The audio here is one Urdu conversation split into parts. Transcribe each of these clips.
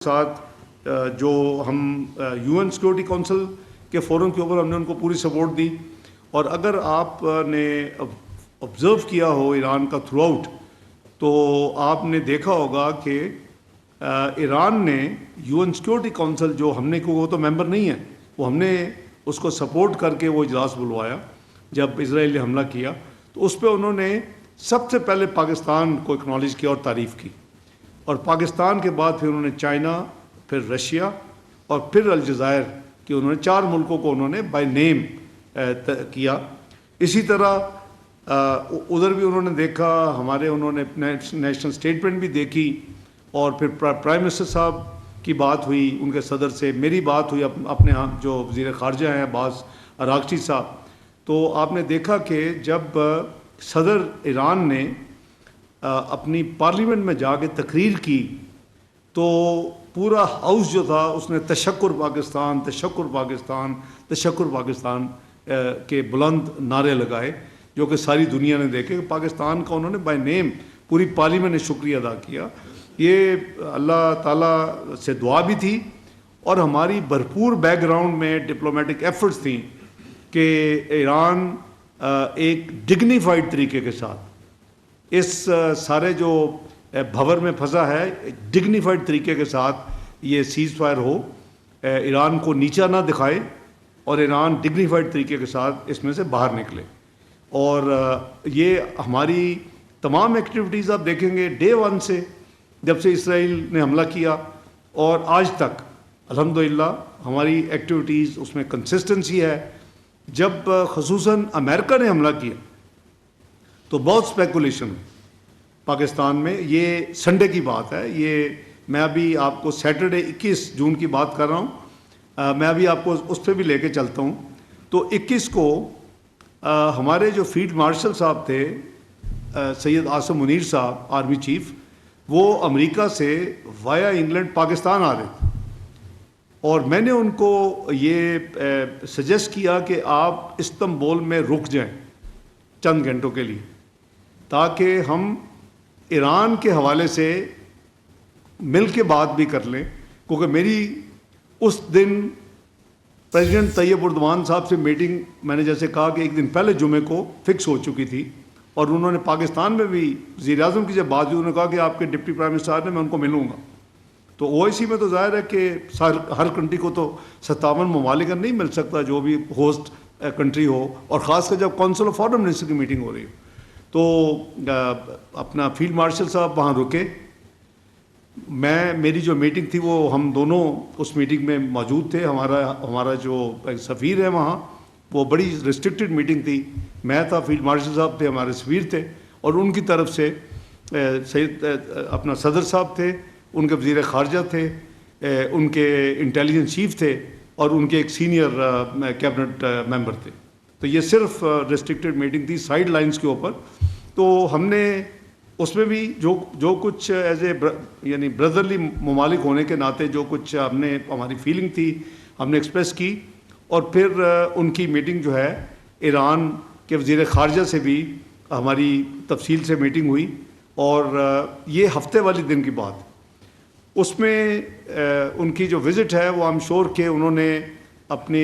ساتھ جو ہم UN سیکورٹی کونسل کے فورم کے اوپر ہم نے ان کو پوری سپورٹ دی. اور اگر آپ نے آبزرو کیا ہو ایران کا تھرو آؤٹ تو آپ نے دیکھا ہوگا کہ ایران نے UN سیکورٹی کونسل جو ہم نے وہ تو ممبر نہیں ہے، وہ ہم نے اس کو سپورٹ کر کے وہ اجلاس بلوایا جب اسرائیل نے حملہ کیا، تو اس پہ انہوں نے سب سے پہلے پاکستان کو اکنالج کیا اور تعریف کی. اور پاکستان کے بعد پھر انہوں نے چائنا، پھر رشیا اور پھر الجزائر کہ انہوں نے 4 ملکوں کو انہوں نے بائی نیم کیا. اسی طرح ادھر بھی انہوں نے دیکھا، ہمارے انہوں نے نیشنل اسٹیٹمنٹ بھی دیکھی، اور پھر پرائم منسٹر صاحب کی بات ہوئی ان کے صدر سے، میری بات ہوئی اپنے ہاں جو وزیر خارجہ ہیں عباس اراغچی صاحب. تو آپ نے دیکھا کہ جب صدر ایران نے اپنی پارلیمنٹ میں جا کے تقریر کی تو پورا ہاؤس جو تھا اس نے تشکر پاکستان، تشکر پاکستان، تشکر پاکستان کے بلند نعرے لگائے، جو کہ ساری دنیا نے دیکھے. پاکستان کا انہوں نے بائی نیم پوری پارلیمنٹ نے شکریہ ادا کیا. یہ اللہ تعالیٰ سے دعا بھی تھی اور ہماری بھرپور بیک گراؤنڈ میں ڈپلومیٹک ایفرٹس تھیں کہ ایران ایک ڈگنیفائڈ طریقے کے ساتھ اس سارے جو بھور میں پھنسا ہے، ڈگنیفائڈ طریقے کے ساتھ یہ سیز فائر ہو، ایران کو نیچا نہ دکھائے اور ایران ڈگنیفائڈ طریقے کے ساتھ اس میں سے باہر نکلے. اور یہ ہماری تمام ایکٹیویٹیز آپ دیکھیں گے ڈے 1 سے، جب سے اسرائیل نے حملہ کیا اور آج تک الحمدللہ ہماری ایکٹیویٹیز اس میں کنسسٹنسی ہے. جب خصوصاً امریکہ نے حملہ کیا تو بہت اسپیکولیشن پاکستان میں. یہ سنڈے کی بات ہے، یہ میں ابھی آپ کو سیٹرڈے 21 جون کی بات کر رہا ہوں، میں ابھی آپ کو اس پہ بھی لے کے چلتا ہوں. تو 21 کو ہمارے جو فیلڈ مارشل صاحب تھے سید عاصم منیر صاحب آرمی چیف، وہ امریکہ سے وایا انگلینڈ پاکستان آ رہے تھے، اور میں نے ان کو یہ سجیسٹ کیا کہ آپ استنبول میں رک جائیں چند گھنٹوں کے لیے، تاکہ ہم ایران کے حوالے سے مل کے بات بھی کر لیں. کیونکہ میری اس دن پریزیڈنٹ طیب اردوان صاحب سے میٹنگ، میں نے جیسے کہا کہ ایک دن پہلے جمعے کو فکس ہو چکی تھی، اور انہوں نے پاکستان میں بھی وزیر اعظم کی جب بات ہوئی، انہوں نے کہا کہ آپ کے ڈپٹی پرائم منسٹر نے میں ان کو ملوں گا. تو OIC میں تو ظاہر ہے کہ ہر کنٹری کو تو 57 ممالک نہیں مل سکتا جو بھی ہوسٹ کنٹری ہو، اور خاص کر جب کونسل آف فارن منسٹر کی میٹنگ ہو رہی ہو. تو اپنا فیلڈ مارشل صاحب وہاں رکے. میری جو میٹنگ تھی وہ ہم دونوں اس میٹنگ میں موجود تھے. ہمارا جو سفیر ہے وہاں، وہ بڑی ریسٹرکٹڈ میٹنگ تھی. میں تھا، فیلڈ مارشل صاحب تھے، ہمارے سفیر تھے، اور ان کی طرف سے سید اپنا صدر صاحب تھے، ان کے وزیر خارجہ تھے، ان کے انٹیلیجنس چیف تھے، اور ان کے ایک سینئر کیبنٹ ممبر تھے. تو یہ صرف ریسٹرکٹڈ میٹنگ تھی سائیڈ لائنز کے اوپر. تو ہم نے اس میں بھی جو کچھ ایز اے یعنی بردرلی ممالک ہونے کے ناطے جو کچھ ہماری فیلنگ تھی ہم نے ایکسپریس کی. اور پھر ان کی میٹنگ جو ہے ایران کے وزیر خارجہ سے بھی ہماری تفصیل سے میٹنگ ہوئی، اور یہ ہفتے والی دن کی بات. اس میں ان کی جو وزٹ ہے وہ I'm sure کہ انہوں نے اپنے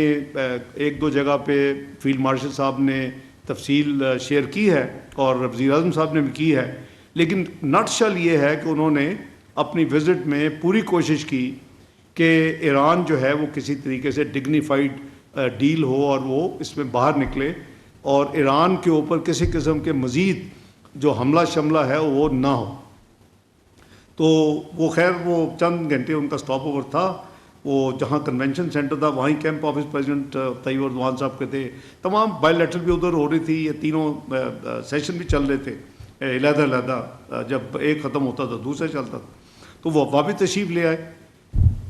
1-2 جگہ پہ فیلڈ مارشل صاحب نے تفصیل شیئر کی ہے، اور وزیر اعظم صاحب نے بھی کی ہے. لیکن نٹ شل یہ ہے کہ انہوں نے اپنی وزٹ میں پوری کوشش کی کہ ایران جو ہے وہ کسی طریقے سے ڈگنیفائڈ ڈیل ہو اور وہ اس میں باہر نکلے، اور ایران کے اوپر کسی قسم کے مزید جو حملہ شملہ ہے وہ نہ ہو. تو وہ خیر وہ چند گھنٹے ان کا سٹاپ اوور تھا. وہ جہاں کنونشن سینٹر تھا وہیں کیمپ آفس پریزیڈنٹ طیب اردوان صاحب کے تھے. تمام بائی لیٹرل بھی ادھر ہو رہی تھی، یہ تینوں سیشن بھی چل رہے تھے علیحدہ علیحدہ، جب ایک ختم ہوتا تھا دوسرا چلتا تھا. تو وہ واپس تشریف لے آئے.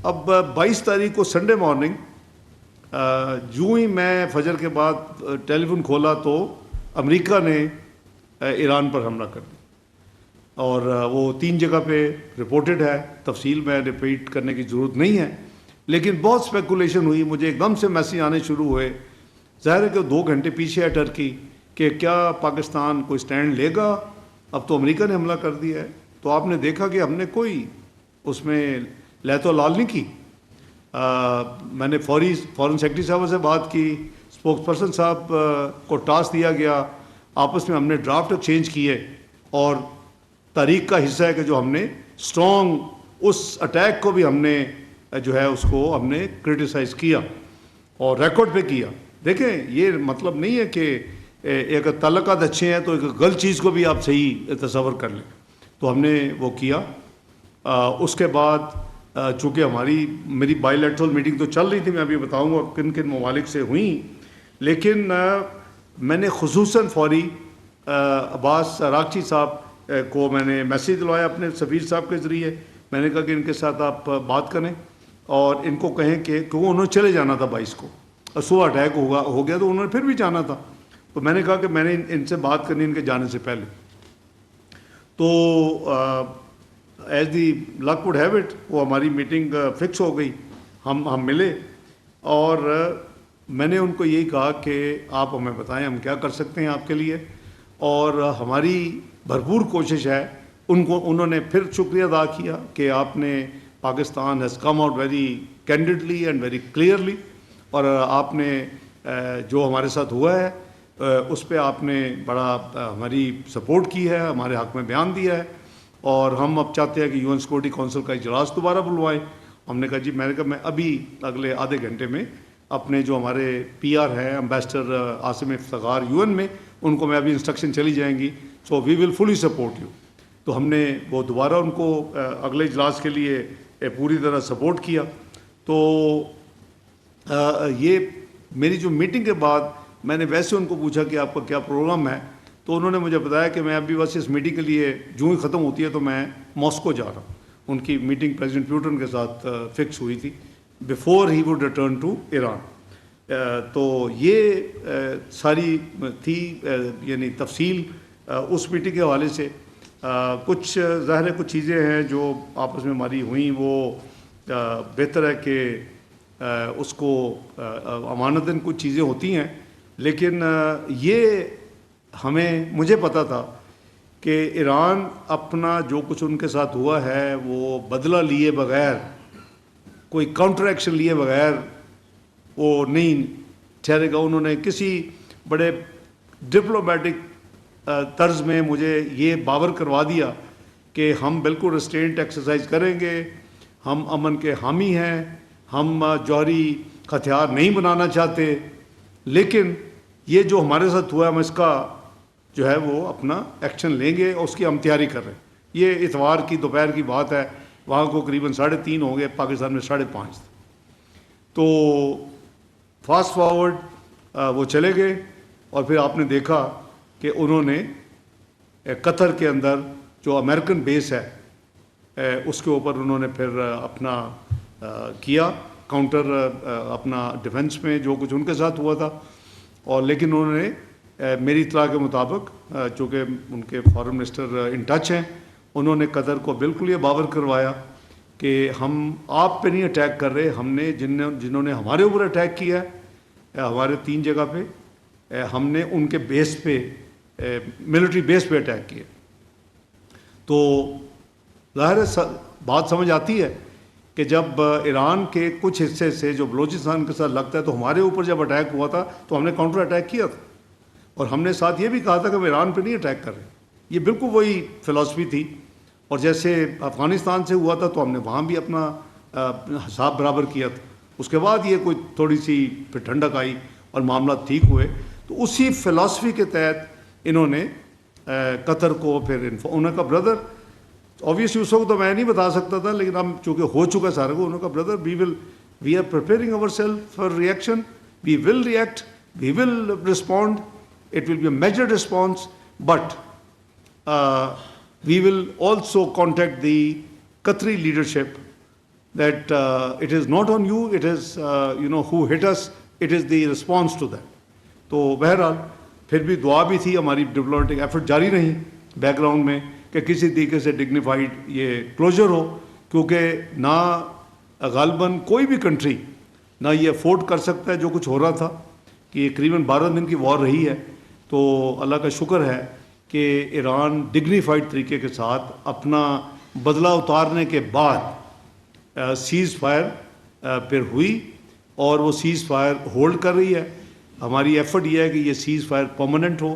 اب 22 تاریخ کو سنڈے مارننگ جو ہی میں فجر کے بعد ٹیلی فون کھولا تو امریکہ نے ایران پر حملہ کر دیا، اور وہ 3 جگہ پہ رپورٹڈ ہے. تفصیل میں ریپیٹ کرنے کی ضرورت نہیں ہے، لیکن بہت اسپیکولیشن ہوئی. مجھے ایک دم سے میسیج آنے شروع ہوئے، ظاہر ہے کہ 2 گھنٹے پیچھے ہے ٹرکی، کہ کیا پاکستان کوئی سٹینڈ لے گا، اب تو امریکہ نے حملہ کر دیا ہے. تو آپ نے دیکھا کہ ہم نے کوئی اس میں لہت و لال نہیں کی. میں نے فورن سیکرٹری صاحب سے بات کی, اسپوکس پرسن صاحب کو ٹاسک دیا گیا, آپس میں ہم نے ڈرافٹ ایکسچینج کیے, اور تاریخ کا حصہ ہے کہ جو ہم نے اسٹرانگ اس اٹیک کو بھی ہم نے جو ہے اس کو ہم نے کرٹیسائز کیا اور ریکارڈ پہ کیا. دیکھیں یہ مطلب نہیں ہے کہ ایک تعلقات اچھے ہیں تو ایک غلط چیز کو بھی آپ صحیح تصور کر لیں, تو ہم نے وہ کیا. اس کے بعد چونکہ میری بائی لیٹرل میٹنگ تو چل رہی تھی, میں ابھی بتاؤں گا کن کن ممالک سے ہوئیں, لیکن میں نے خصوصاً فوری عباس راکچی صاحب کو میں نے میسیج دلوایا اپنے سفیر صاحب کے ذریعے. میں نے کہا کہ ان کے ساتھ آپ بات کریں اور ان کو کہیں کہ انہوں نے چلے جانا تھا 22 کو, اور صبح اٹیک ہو گیا تو انہوں نے پھر بھی جانا تھا. تو میں نے کہا کہ میں نے ان سے بات کرنی ان کے جانے سے پہلے. تو as the luck would have it وہ ہماری میٹنگ فکس ہو گئی, ہم ملے, اور میں نے ان کو یہی کہا کہ آپ ہمیں بتائیں ہم کیا کر سکتے ہیں آپ کے لیے, اور ہماری بھرپور کوشش ہے. انہوں نے پھر شکریہ ادا کیا کہ آپ نے Pakistan has come out very candidly and very clearly, اور آپ نے جو ہمارے ساتھ ہوا ہے اس پہ آپ نے بڑا ہماری سپورٹ کی ہے, ہمارے حق میں بیان دیا ہے, اور ہم اب چاہتے ہیں کہ یو این سیکورٹی کونسل کا اجلاس دوبارہ بلوائیں. ہم نے کہا جی, میں نے کہا میں ابھی اگلے آدھے گھنٹے میں اپنے جو ہمارے پی آر ہیں ambassador Asim Iftikhar U N میں, ان کو میں ابھی انسٹرکشن چلی جائیں گی, سو وی ول فلی سپورٹ یو. تو ہم نے وہ دوبارہ ان کو اگلے اجلاس کے لیے پوری طرح سپورٹ کیا. تو یہ میری جو میٹنگ کے بعد میں نے ویسے ان کو پوچھا کہ آپ کا کیا پروگرام ہے, تو انہوں نے مجھے بتایا کہ میں ابھی بس اس میٹنگ کے لیے جو ہی ختم ہوتی ہے تو میں ماسکو جا رہا ہوں. ان کی میٹنگ پریزیڈنٹ پیوٹن کے ساتھ فکس ہوئی تھی before he would return to Iran. تو یہ ساری تھی یعنی تفصیل اس میٹنگ کے حوالے سے. کچھ ظاہر ہے کچھ چیزیں ہیں جو آپس میں ہماری ہوئیں, وہ بہتر ہے کہ اس کو امانتاً کچھ چیزیں ہوتی ہیں, لیکن یہ مجھے پتا تھا کہ ایران اپنا جو کچھ ان کے ساتھ ہوا ہے وہ بدلہ لیے بغیر, کوئی کاؤنٹر ایکشن لیے بغیر وہ نہیں ٹھہرے گا. انہوں نے کسی بڑے ڈپلومیٹک طرز میں مجھے یہ باور کروا دیا کہ ہم بالکل ریسٹرینٹ ایکسرسائز کریں گے, ہم امن کے حامی ہیں, ہم جوہری ہتھیار نہیں بنانا چاہتے, لیکن یہ جو ہمارے ساتھ ہوا ہے ہم اس کا جو ہے وہ اپنا ایکشن لیں گے, اور اس کی ہم تیاری کر رہے ہیں. یہ اتوار کی دوپہر کی بات ہے, وہاں کو قریباً 3:30 ہو گئے, پاکستان میں 5:30. تو فاسٹ فارورڈ وہ چلے گئے, اور پھر آپ نے دیکھا کہ انہوں نے قطر کے اندر جو امریکن بیس ہے اس کے اوپر انہوں نے پھر اپنا کیا کاؤنٹر, اپنا ڈیفنس میں جو کچھ ان کے ساتھ ہوا تھا. اور لیکن انہوں نے میری اطلاع کے مطابق, چونکہ ان کے فارن منسٹر ان ٹچ ہیں, انہوں نے قطر کو بالکل یہ باور کروایا کہ ہم آپ پہ نہیں اٹیک کر رہے, ہم نے جنہوں نے ہمارے اوپر اٹیک کیا ہے ہمارے 3 جگہ پہ, ہم نے ان کے بیس پہ ملٹری بیس پہ اٹیک کیا. تو ظاہر ہے بات سمجھ آتی ہے کہ جب ایران کے کچھ حصے سے جو بلوچستان کے ساتھ لگتا ہے, تو ہمارے اوپر جب اٹیک ہوا تھا تو ہم نے کاؤنٹر اٹیک کیا تھا, اور ہم نے ساتھ یہ بھی کہا تھا کہ ہم ایران پہ نہیں اٹیک کر رہے. یہ بالکل وہی فلاسفی تھی. اور جیسے افغانستان سے ہوا تھا تو ہم نے وہاں بھی اپنا حساب برابر کیا تھا. اس کے بعد یہ کوئی تھوڑی سی پھر ٹھنڈک آئی اور معاملات ٹھیک ہوئے. تو اسی فلاسفی کے تحت انہوں نے قطر کو پھر انہوں کا بردر, اوبیسلی اس وقت تو میں نہیں بتا سکتا تھا, لیکن اب چونکہ ہو چکا سارا کو, انہوں کا brother we are preparing our self for reaction, we will react, we will respond, it will be a major response, but we will also contact the Qatari leadership that it is not on you, it is who hit us, it is the response to that. تو بہرحال پھر بھی دعا بھی تھی, ہماری ڈپلومیٹک ایفرٹ جاری رہی بیک گراؤنڈ میں کہ کسی طریقے سے ڈگنیفائڈ یہ کلوجر ہو, کیونکہ نہ غالباً کوئی بھی کنٹری نہ یہ افورڈ کر سکتا ہے جو کچھ ہو رہا تھا, کہ قریباً 12 دن کی وار رہی ہے. تو اللہ کا شکر ہے کہ ایران ڈگنیفائڈ طریقے کے ساتھ اپنا بدلہ اتارنے کے بعد سیز فائر پھر ہوئی اور وہ سیز فائر ہولڈ کر رہی ہے. ہماری ایفرٹ یہ ہے کہ یہ سیز فائر پرماننٹ ہو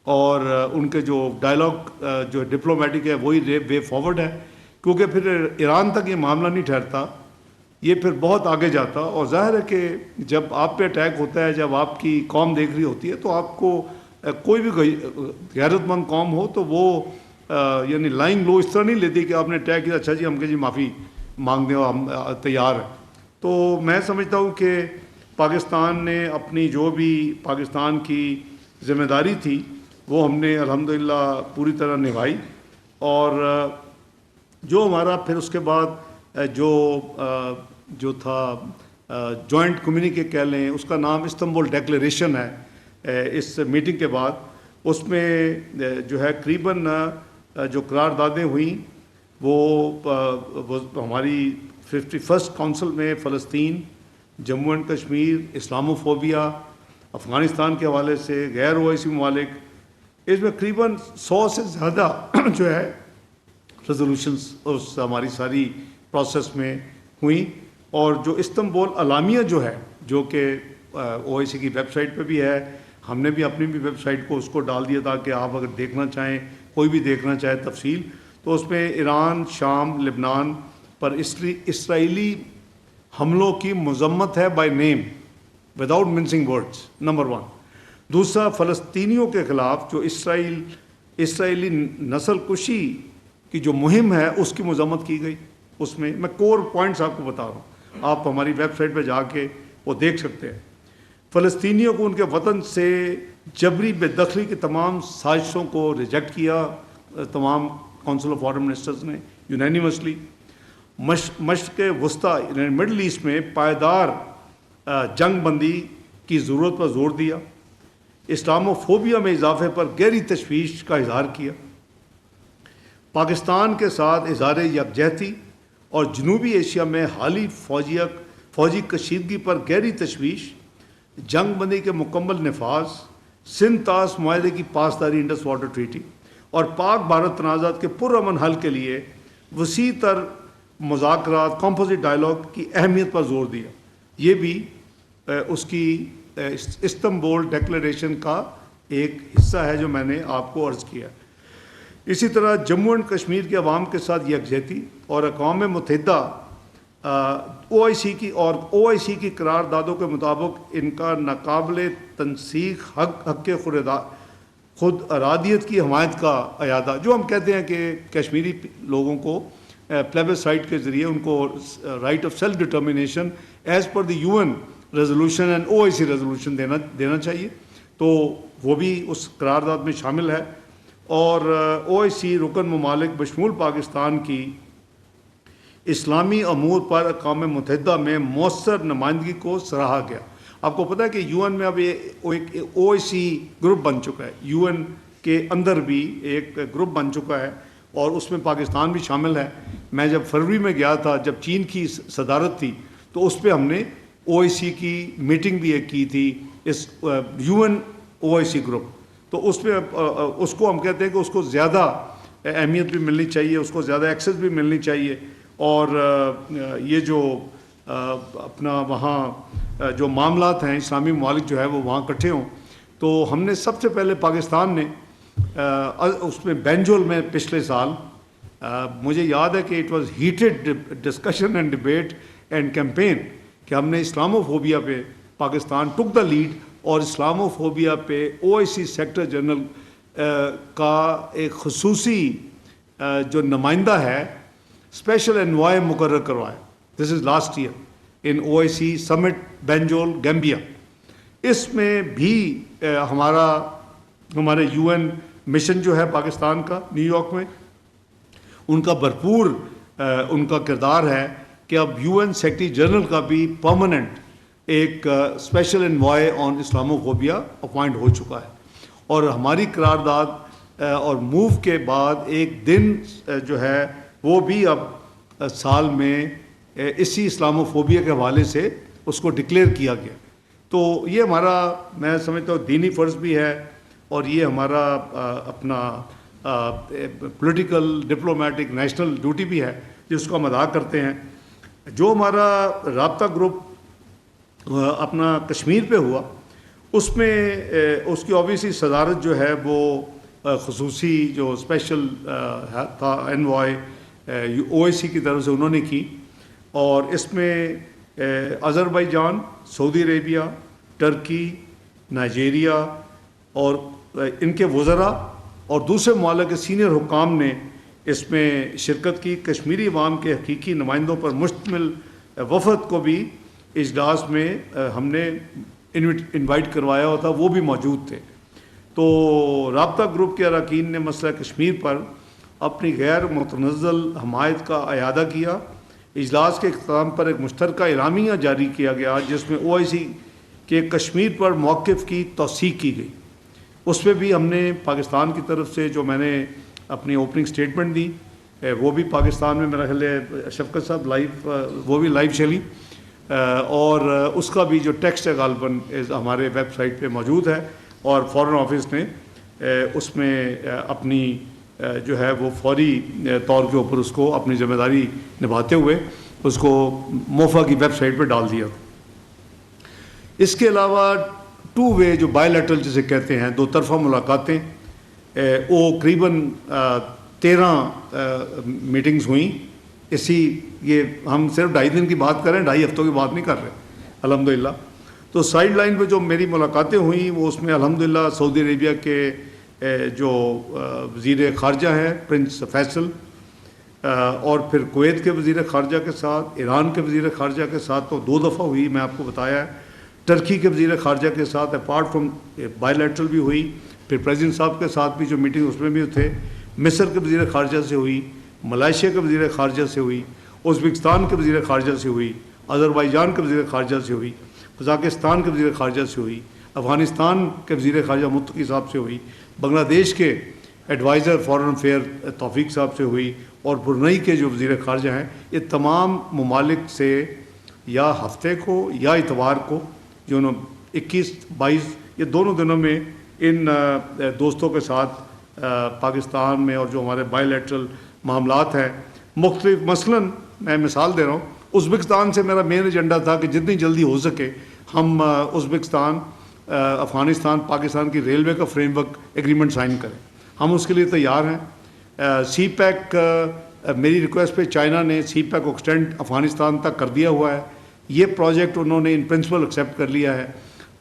اور ان کے جو ڈائلاگ جو ڈپلومیٹک ہے وہی وے فارورڈ ہے, کیونکہ پھر ایران تک یہ معاملہ نہیں ٹھہرتا, یہ پھر بہت آگے جاتا. اور ظاہر ہے کہ جب آپ پہ اٹیک ہوتا ہے, جب آپ کی قوم دیکھ رہی ہوتی ہے, تو آپ کو کوئی بھی غیرت مند قوم ہو تو وہ یعنی لائنگ لو اس طرح نہیں لیتی کہ آپ نے اٹیک کیا, اچھا جی ہم کہ جی معافی مانگ دیں, ہم تیار ہیں. تو میں سمجھتا ہوں کہ پاکستان نے اپنی جو بھی پاکستان کی ذمہ داری تھی وہ ہم نے الحمدللہ پوری طرح نبھائی. اور جو ہمارا پھر اس کے بعد جو تھا جوائنٹ کمیونیکے کہہ لیں, اس کا نام استنبول ڈیکلیریشن ہے. اس میٹنگ کے بعد اس میں جو ہے قریباً جو قراردادیں ہوئیں وہ ہماری 51 کونسل میں فلسطین, جموں اینڈ کشمیر, اسلاموفوبیا, افغانستان کے حوالے سے غیر اویسی ممالک, اس میں قریباً 100 سے زیادہ جو ہے ریزولوشنز اس ہماری ساری پروسیس میں ہوئیں. اور جو استنبول اعلامیہ جو ہے, جو کہ او آئی سی کی ویب سائٹ پہ بھی ہے, ہم نے بھی اپنی بھی ویب سائٹ کو اس کو ڈال دیا تھا کہ آپ اگر دیکھنا چاہیں, کوئی بھی دیکھنا چاہے تفصیل, تو اس میں ایران, شام, لبنان پر اسرائیلی حملوں کی مذمت ہے by name without mentioning words, number 1. دوسرا, فلسطینیوں کے خلاف جو اسرائیلی نسل کشی کی جو مہم ہے اس کی مذمت کی گئی. اس میں کور پوائنٹس آپ کو بتا رہا ہوں, آپ ہماری ویب سائٹ پہ جا کے وہ دیکھ سکتے ہیں. فلسطینیوں کو ان کے وطن سے جبری بے دخلی کی تمام سازشوں کو ریجیکٹ کیا تمام کونسل آف فارن منسٹرز نے یونینیمسلی. مشرق وسطیٰ یعنی مڈل ایسٹ میں پائیدار جنگ بندی کی ضرورت پر زور دیا. اسلاموفوبیا میں اضافے پر گہری تشویش کا اظہار کیا. پاکستان کے ساتھ اظہار یکجہتی اور جنوبی ایشیا میں حالی فوجی کشیدگی پر گہری تشویش, جنگ بندی کے مکمل نفاذ, سندھ طاس معاہدے کی پاسداری انڈس واٹر ٹریٹی اور پاک بھارت تنازعات کے پرامن حل کے لیے وسیع تر مذاکرات, کمپوزٹ ڈائلاگ کی اہمیت پر زور دیا. یہ بھی اس کی استنبول ڈیکلیریشن کا ایک حصہ ہے جو میں نے آپ کو عرض کیا. اسی طرح جموں اینڈ کشمیر کے عوام کے ساتھ یکجہتی اور اقوام متحدہ او آئی سی کی قراردادوں کے مطابق ان کا ناقابل تنسیق حق خود ارادیت کی حمایت کا اعادہ, جو ہم کہتے ہیں کہ کشمیری لوگوں کو پلیبسائٹ کے ذریعے ان کو right of self determination as per the U N resolution and O I C resolution دینا چاہیے, تو وہ بھی اس قرارداد میں شامل ہے. اور او آئی سی رکن ممالک بشمول پاکستان کی اسلامی امور پر اقوام متحدہ میں مؤثر نمائندگی کو سراہا گیا. آپ کو پتہ ہے کہ یو این میں اب ایک او آئی سی گروپ بن چکا ہے, یو این کے اندر بھی ایک گروپ بن چکا ہے اور اس میں پاکستان بھی شامل ہے. میں جب فروری میں گیا تھا, جب چین کی صدارت تھی, تو اس پہ ہم نے او آئی سی کی میٹنگ بھی ایک کی تھی, اس U N O I C group. تو اس میں اس کو ہم کہتے ہیں کہ اس کو زیادہ اہمیت بھی ملنی چاہیے, اس کو زیادہ ایکسیس بھی ملنی چاہیے. اور یہ جو اپنا وہاں جو معاملات ہیں, اسلامی ممالک جو ہے وہ وہاں اکٹھے ہوں, تو ہم نے سب سے پہلے پاکستان نے اس میں بینجول میں پچھلے سال مجھے یاد ہے کہ it was heated discussion and debate and campaign کہ ہم نے اسلاموفوبیا پہ پاکستان ٹک دا لیڈ, اور اسلاموفوبیا پہ O I C sector general کا ایک خصوصی جو نمائندہ ہے اسپیشل انوائے مقرر کروایا. دس از last year in O I C summit بینجول Gambia. اس میں بھی ہمارے یو این مشن جو ہے پاکستان کا نیو یارک میں, ان کا بھرپور ان کا کردار ہے کہ اب یو این سیکرٹری جنرل کا بھی پرماننٹ ایک اسپیشل انوائے آن اسلاموفوبیا اپوائنٹ ہو چکا ہے. اور ہماری قرارداد اور موو کے بعد ایک دن جو ہے وہ بھی اب سال میں اسی اسلاموفوبیا کے حوالے سے اس کو ڈکلیئر کیا گیا. تو یہ ہمارا, میں سمجھتا ہوں, دینی فرض بھی ہے, اور یہ ہمارا اپنا پولیٹیکل ڈپلومیٹک نیشنل ڈیوٹی بھی ہے جس کو ہم ادا کرتے ہیں. جو ہمارا رابطہ گروپ اپنا کشمیر پہ ہوا، اس میں اس کی اوبیسلی صدارت جو ہے وہ خصوصی جو اسپیشل تھا انوائے OIC کی طرف سے انہوں نے کی، اور اس میں آذربائیجان، سعودی عربیہ، ٹرکی، نائجیریا اور ان کے وزراء اور دوسرے ممالک کے سینئر حکام نے اس میں شرکت کی۔ کشمیری عوام کے حقیقی نمائندوں پر مشتمل وفد کو بھی اجلاس میں ہم نے انوائٹ کروایا ہوا تھا، وہ بھی موجود تھے۔ تو رابطہ گروپ کے اراکین نے مسئلہ کشمیر پر اپنی غیر متنزل حمایت کا اعادہ کیا۔ اجلاس کے اختتام پر ایک مشترکہ اعلامیہ جاری کیا گیا جس میں OIC کے کشمیر پر موقف کی توثیق کی گئی۔ اس میں بھی ہم نے پاکستان کی طرف سے جو میں نے اپنی اوپننگ سٹیٹمنٹ دی، وہ بھی پاکستان میں میرا خیال ہے شفقت صاحب لائیو وہ بھی لائیو چلی، اور اس کا بھی جو ٹیکسٹ ہے غالباً ہمارے ویب سائٹ پہ موجود ہے، اور فارن آفس نے اس میں اپنی جو ہے وہ فوری طور کے اوپر اس کو اپنی ذمہ داری نبھاتے ہوئے اس کو موفا کی ویب سائٹ پہ ڈال دیا۔ اس کے علاوہ 2 وے جو بائی لیٹرل جسے کہتے ہیں، 2 طرفہ ملاقاتیں، وہ قریباً 13 میٹنگز ہوئیں۔ یہ ہم صرف 2.5 دن کی بات کر رہے ہیں، 2.5 ہفتوں کی بات نہیں کر رہے الحمدللہ۔ تو سائڈ لائن پہ جو میری ملاقاتیں ہوئیں وہ اس میں الحمدللہ سعودی عربیہ کے جو وزیر خارجہ ہیں پرنس فیصل، اور پھر کویت کے وزیر خارجہ کے ساتھ، ایران کے وزیر خارجہ کے ساتھ تو 2 دفعہ ہوئی، میں آپ کو بتایا ہے۔ ٹرکی کے وزیر خارجہ کے ساتھ اپارٹ فرام بائی لیٹرل بھی ہوئی، پھر پریزیڈنٹ صاحب کے ساتھ بھی جو میٹنگ اس میں بھی تھے، مصر کے وزیر خارجہ سے ہوئی، ملائیشیا کے وزیر خارجہ سے ہوئی، ازبکستان کے وزیر خارجہ سے ہوئی، آذربائیجان کے وزیر خارجہ سے ہوئی، قزاقستان کے وزیر خارجہ سے ہوئی، افغانستان کے وزیر خارجہ متقی صاحب سے ہوئی، بنگلہ دیش کے ایڈوائزر فارن افیئر توفیق صاحب سے ہوئی، اور برنئی کے جو وزیر خارجہ ہیں۔ یہ تمام ممالک سے یا ہفتے کو یا اتوار کو، جو 21-22 یہ دونوں دنوں میں ان دوستوں کے ساتھ پاکستان میں، اور جو ہمارے بائی لیٹرل معاملات ہیں مختلف، مثلاً میں مثال دے رہا ہوں، ازبکستان سے میرا مین ایجنڈا تھا کہ جتنی جلدی ہو سکے ہم ازبکستان، افغانستان، پاکستان کی ریلوے کا فریم ورک ایگریمنٹ سائن کریں۔ ہم اس کے لیے تیار ہیں۔ سی پیک میری ریکویسٹ پہ چائنا نے سی پیک کو ایکسٹینڈ افغانستان تک کر دیا ہوا ہے۔ یہ پروجیکٹ انہوں نے ان پرنسپل ایکسیپٹ کر لیا ہے۔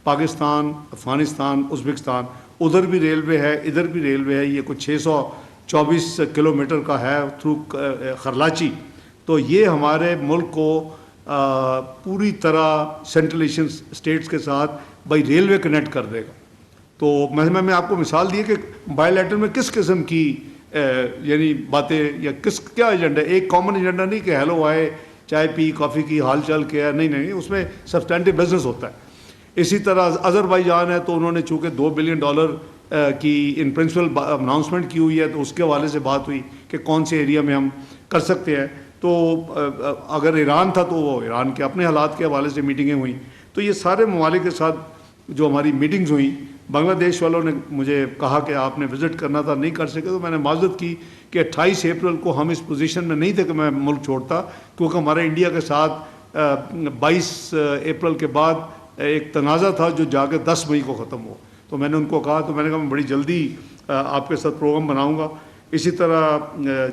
پاکستان، افغانستان، ازبکستان، ادھر بھی ریلوے ہے، ادھر بھی ریلوے ہے۔ یہ کچھ 624 کلومیٹر کا ہے تھرو خرلاچی۔ تو یہ ہمارے ملک کو پوری طرح سینٹرل ایشین اسٹیٹس کے ساتھ بائی ریلوے کنیکٹ کر دے گا۔ تو میں آپ کو مثال دی کہ بائی لیٹر میں کس قسم کی یعنی باتیں یا کیا ایجنڈا ہے۔ ایک کامن ایجنڈا نہیں کہ ہیلو آئے، چائے پی، کافی کی، حال چال کیا، نہیں، اس میں سبسٹینٹو بزنس ہوتا ہے۔ اسی طرح آذربائیجان ہے تو انہوں نے چونکہ $2 بلین کی ان پرنسپل اناؤنسمنٹ کی ہوئی ہے، تو اس کے حوالے سے بات ہوئی کہ کون سے ایریا میں ہم کر سکتے ہیں۔ تو اگر ایران تھا تو وہ ایران کے اپنے حالات کے حوالے سے میٹنگیں ہوئیں۔ تو یہ سارے ممالک کے ساتھ جو ہماری میٹنگز ہوئیں، بنگلہ دیش والوں نے مجھے کہا کہ آپ نے وزٹ کرنا تھا، نہیں کر سکے، تو میں نے معذرت کی کہ 28 اپریل کو ہم اس پوزیشن میں نہیں تھے کہ میں ملک چھوڑتا، کیونکہ ہمارا انڈیا کے ساتھ 22 اپریل کے بعد ایک تنازع تھا جو جا کے 10 مئی کو ختم ہوا۔ تو میں نے ان کو کہا، تو میں نے کہا میں بڑی جلدی آپ کے ساتھ پروگرام بناؤں گا۔ اسی طرح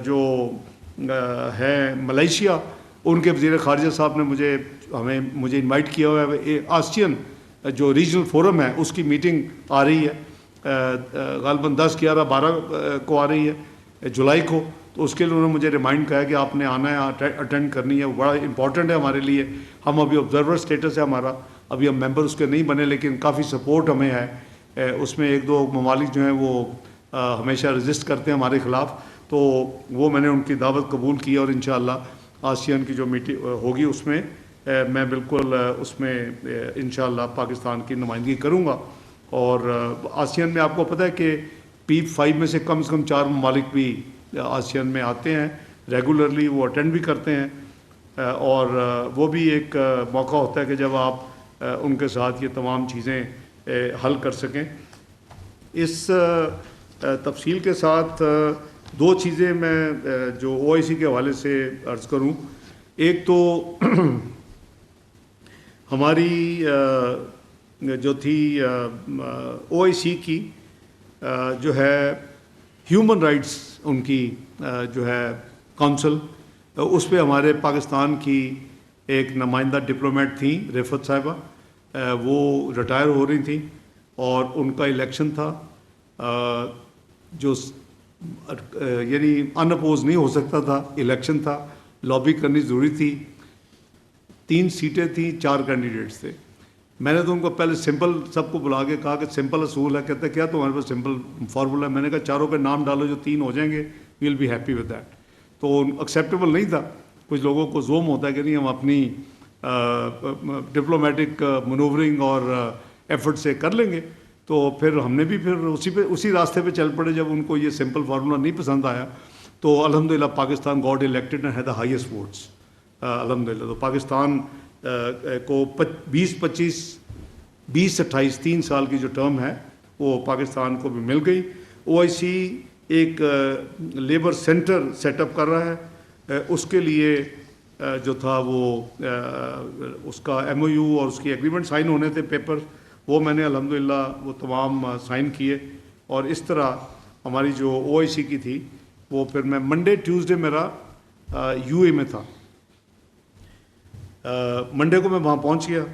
جو ہے ملائیشیا، ان کے وزیر خارجہ صاحب نے مجھے انوائٹ کیا ہوا ہے۔ آسیان جو ریجنل فورم ہے اس کی میٹنگ آ رہی ہے، غالباً 10، 11، 12 کو آ رہی ہے جولائی کو۔ تو اس کے لیے انہوں نے مجھے ریمائنڈ کیا کہ آپ نے آنا ہے، اٹینڈ کرنی ہے، بڑا امپورٹنٹ ہے ہمارے لیے۔ ہم ابھی آبزرور اسٹیٹس ہے ہمارا، ابھی ہم ممبر اس کے نہیں بنے، لیکن کافی سپورٹ ہمیں ہے۔ اس میں 1-2 ممالک جو ہیں وہ ہمیشہ رجسٹ کرتے ہیں ہمارے خلاف، تو وہ میں نے ان کی دعوت قبول کی، اور انشاءاللہ آسیان کی جو میٹنگ ہوگی اس میں میں بالکل اس میں انشاءاللہ پاکستان کی نمائندگی کروں گا۔ اور آسیان میں آپ کو پتہ ہے کہ P5 میں سے کم 4 ممالک بھی آسیان میں آتے ہیں ریگولرلی، وہ اٹینڈ بھی کرتے ہیں، اور وہ بھی ایک موقع ہوتا ہے کہ جب آپ ان کے ساتھ یہ تمام چیزیں حل کر سکیں۔ اس تفصیل کے ساتھ 2 چیزیں میں جو OIC کے حوالے سے عرض کروں ایک تو ہماری جو تھی OIC کی جو ہے ہیومن رائٹس ان کی جو ہے کونسل، اس پہ ہمارے پاکستان کی ایک نمائندہ ڈپلومیٹ تھیں رفعت صاحبہ، وہ ریٹائر ہو رہی تھیں اور ان کا الیکشن تھا جو یعنی ان اپوز نہیں ہو سکتا تھا، الیکشن تھا، لابی کرنی ضروری تھی، 3 سیٹیں تھیں، 4 کینڈیڈیٹس تھے۔ میں نے تو ان کو پہلے سمپل سب کو بلا کے کہا کہ سمپل اصول ہے، کہتے کیا تمہارے پاس سمپل فارمولا ہے؟ میں نے کہا چاروں کے نام ڈالو، جو 3 ہو جائیں گے we will be happy with that. تو ایکسیپٹیبل نہیں تھا، کچھ لوگوں کو زوم ہوتا ہے کہ نہیں ہم اپنی ڈپلومیٹک منورنگ اور ایفرٹ سے کر لیں گے، تو پھر ہم نے بھی پھر اسی راستے پہ چل پڑے۔ جب ان کو یہ سمپل فارمولا نہیں پسند آیا تو الحمدللہ Pakistan got elected and had the highest votes الحمدللہ۔ تو پاکستان کو 20-28 3 سال کی جو ٹرم ہے وہ پاکستان کو بھی مل گئی۔ OIC ایک لیبر سینٹر سیٹ اپ کر رہا ہے، اس کے لیے جو تھا وہ اس کا MOU اور اس کی ایگریمنٹ سائن ہونے تھے، پیپر، وہ میں نے الحمدللہ وہ تمام سائن کیے، اور اس طرح ہماری جو OIC کی تھی وہ پھر میں منڈے ٹیوزڈے میرا UAE میں تھا، منڈے کو میں وہاں پہنچ گیا،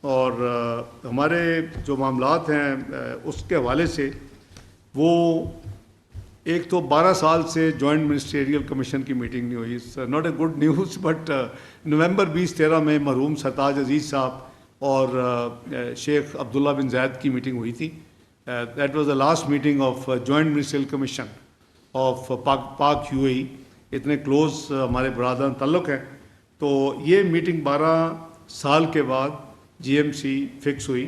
اور ہمارے جو معاملات ہیں اس کے حوالے سے وہ ایک تو 12 سال سے جوائنٹ منسٹریل کمیشن کی میٹنگ نہیں ہوئی، not a good news, but November 2013 میں مرحوم سرتاج عزیز صاحب اور شیخ عبداللہ بن زید کی میٹنگ ہوئی تھی۔ That was the last meeting of joint ministerial commission of پاک UAE، اتنے کلوز ہمارے برادران تعلق ہیں۔ تو یہ میٹنگ 12 سال کے بعد GMC فکس ہوئی،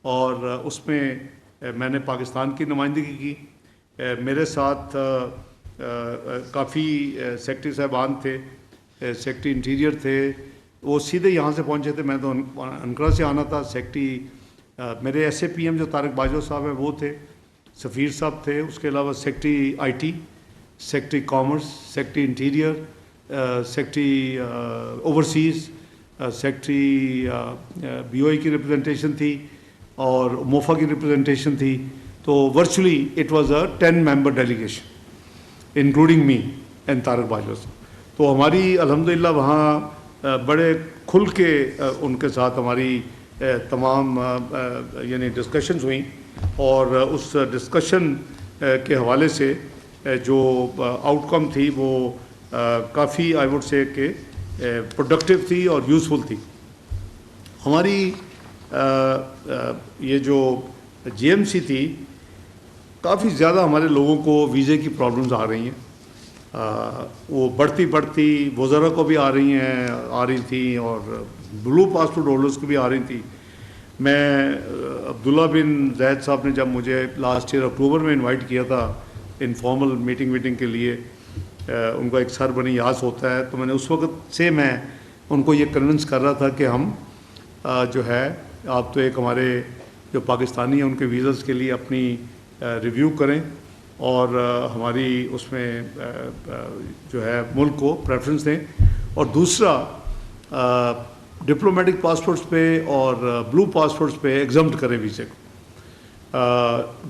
اور اس میں نے پاکستان کی نمائندگی کی۔ میرے ساتھ کافی سیکرٹری صاحبان تھے، سیکرٹری انٹیریئر تھے، وہ سیدھے یہاں سے پہنچے تھے، میں تو انقرہ سے آنا تھا۔ سیکرٹری میرے SAPM جو طارق باجوہ صاحب ہیں وہ تھے، سفیر صاحب تھے، اس کے علاوہ secretary IT، secretary commerce, secretary interior, secretary overseas, secretary BOE کی ریپرزنٹیشن تھی، اور موفا کی ریپرزنٹیشن تھی۔ تو virtually it was a 10 member delegation including me and Tariq Bajwa صاحب۔ تو ہماری الحمدللہ وہاں بڑے کھل کے ان کے ساتھ ہماری تمام یعنی ڈسکشنز ہوئیں، اور اس ڈسکشن کے حوالے سے جو آؤٹ کم تھی وہ کافی آئی ووڈ سے کہ پروڈکٹیو تھی اور یوزفل تھی۔ ہماری یہ جو GMC تھی، کافی زیادہ ہمارے لوگوں کو ویزے کی پرابلمز آ رہی ہیں، وہ بڑھتی وزراء کو بھی آ رہی تھیں، اور بلو پاسپورٹ ہولڈرز کو بھی آ رہی تھیں۔ میں عبداللہ بن زید صاحب نے جب مجھے لاسٹ ایئر اکتوبر میں انوائٹ کیا تھا انفارمل میٹنگ کے لیے، ان کا ایک سر بنی یاس ہوتا ہے، تو میں نے اس وقت سے میں ان کو یہ کنونس کر رہا تھا کہ ہم جو ہے آپ تو ایک ہمارے جو پاکستانی ہیں ان کے ویزاز کے لیے اپنی ریویو کریں، اور ہماری اس میں جو ہے ملک کو پریفرنس دیں، اور دوسرا ڈپلومیٹک پاسپورٹس پہ اور بلو پاسپورٹس پہ ایگزمپٹ کریں ویزے کو۔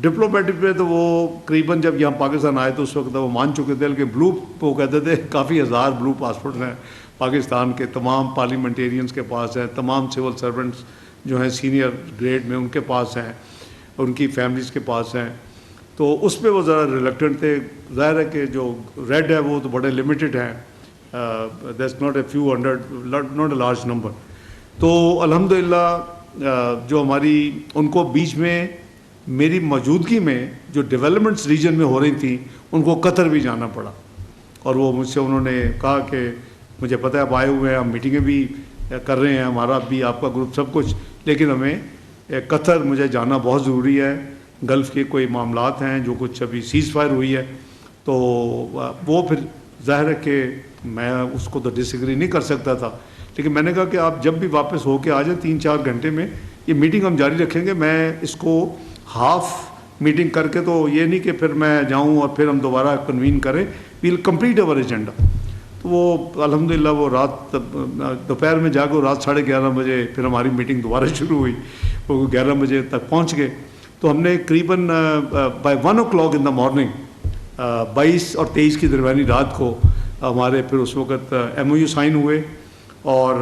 ڈپلومیٹک پہ تو وہ قریباً جب یہاں پاکستان آئے تو اس وقت وہ مان چکے تھے، کہ بلو وہ کہتے تھے کافی ہزار بلو پاسپورٹس ہیں پاکستان کے، تمام پارلیمنٹیرینز کے پاس ہیں، تمام سول سرونٹس جو ہیں سینئر گریڈ میں ان کے پاس ہیں، ان کی فیملیز کے پاس ہیں۔ تو اس پہ وہ ذرا ریلیکٹنٹ تھے۔ ظاہر ہے کہ جو ریڈ ہے وہ تو بڑے لمیٹڈ ہیں، that's not a few hundred, not a large number. تو الحمدللہ جو ہماری ان کو بیچ میں میری موجودگی میں جو ڈیولپمنٹس ریجن میں ہو رہی تھیں، ان کو قطر بھی جانا پڑا، اور وہ مجھ سے انہوں نے کہا کہ مجھے پتہ ہے آپ آئے ہوئے ہیں، ہم میٹنگیں بھی کر رہے ہیں، ہمارا بھی آپ کا گروپ سب کچھ، لیکن ہمیں قطر مجھے جانا بہت ضروری ہے، گلف کے کوئی معاملات ہیں جو کچھ ابھی سیز فائر ہوئی ہے۔ تو وہ پھر ظاہر ہے کہ میں اس کو تو ڈس ایگری نہیں کر سکتا تھا، لیکن میں نے کہا کہ آپ جب بھی واپس ہو کے آ جائیں 3-4 گھنٹے میں یہ میٹنگ ہم جاری رکھیں گے۔ میں اس کو ہاف میٹنگ کر کے تو یہ نہیں کہ پھر میں جاؤں اور پھر ہم دوبارہ کنوین کریں، ویل کمپلیٹ اوور ایجنڈا۔ تو وہ الحمدللہ وہ رات دوپہر میں جا کے رات 11:30 بجے پھر ہماری میٹنگ دوبارہ شروع ہوئی، وہ 11 بجے تک پہنچ گئے. تو ہم نے قریباً by 1 o'clock in the morning 22 اور 23 کی درمیانی رات کو ہمارے پھر اس وقت MOU سائن ہوئے، اور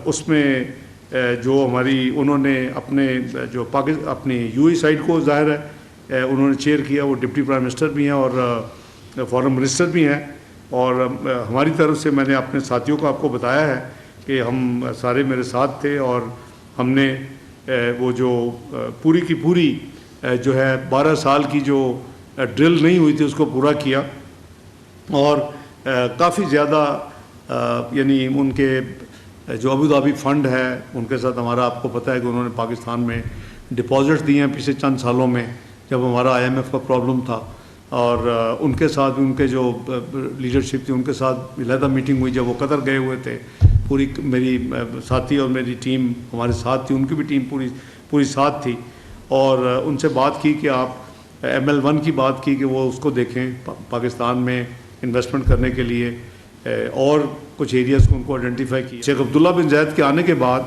اس میں جو ہماری انہوں نے اپنے جو اپنی UAE سائڈ کو ظاہر ہے انہوں نے چیئر کیا، وہ ڈپٹی پرائم منسٹر بھی ہیں اور فارن منسٹر بھی ہیں، اور ہماری طرف سے میں نے اپنے ساتھیوں کو آپ کو بتایا ہے کہ ہم سارے میرے ساتھ تھے، اور ہم نے وہ جو پوری کی پوری جو ہے 12 سال کی جو ڈرل نہیں ہوئی تھی اس کو پورا کیا، اور کافی زیادہ یعنی ان کے جو ابوظہبی فنڈ ہے ان کے ساتھ ہمارا آپ کو پتہ ہے کہ انہوں نے پاکستان میں ڈپازٹ دیے ہیں پچھلے چند سالوں میں جب ہمارا IMF کا پرابلم تھا، اور ان کے ساتھ ان کے جو لیڈرشپ تھی ان کے ساتھ علیحدہ میٹنگ ہوئی جب وہ قطر گئے ہوئے تھے. پوری میری ساتھی اور میری ٹیم ہمارے ساتھ تھی، ان کی بھی ٹیم پوری ساتھ تھی، اور ان سے بات کی کہ آپ ML1 کی بات کی کہ وہ اس کو دیکھیں پاکستان میں انویسٹمنٹ کرنے کے لیے، اور کچھ ایریاز کو ان کو آئیڈینٹیفائی کیا. شیخ عبداللہ بن زائد کے آنے کے بعد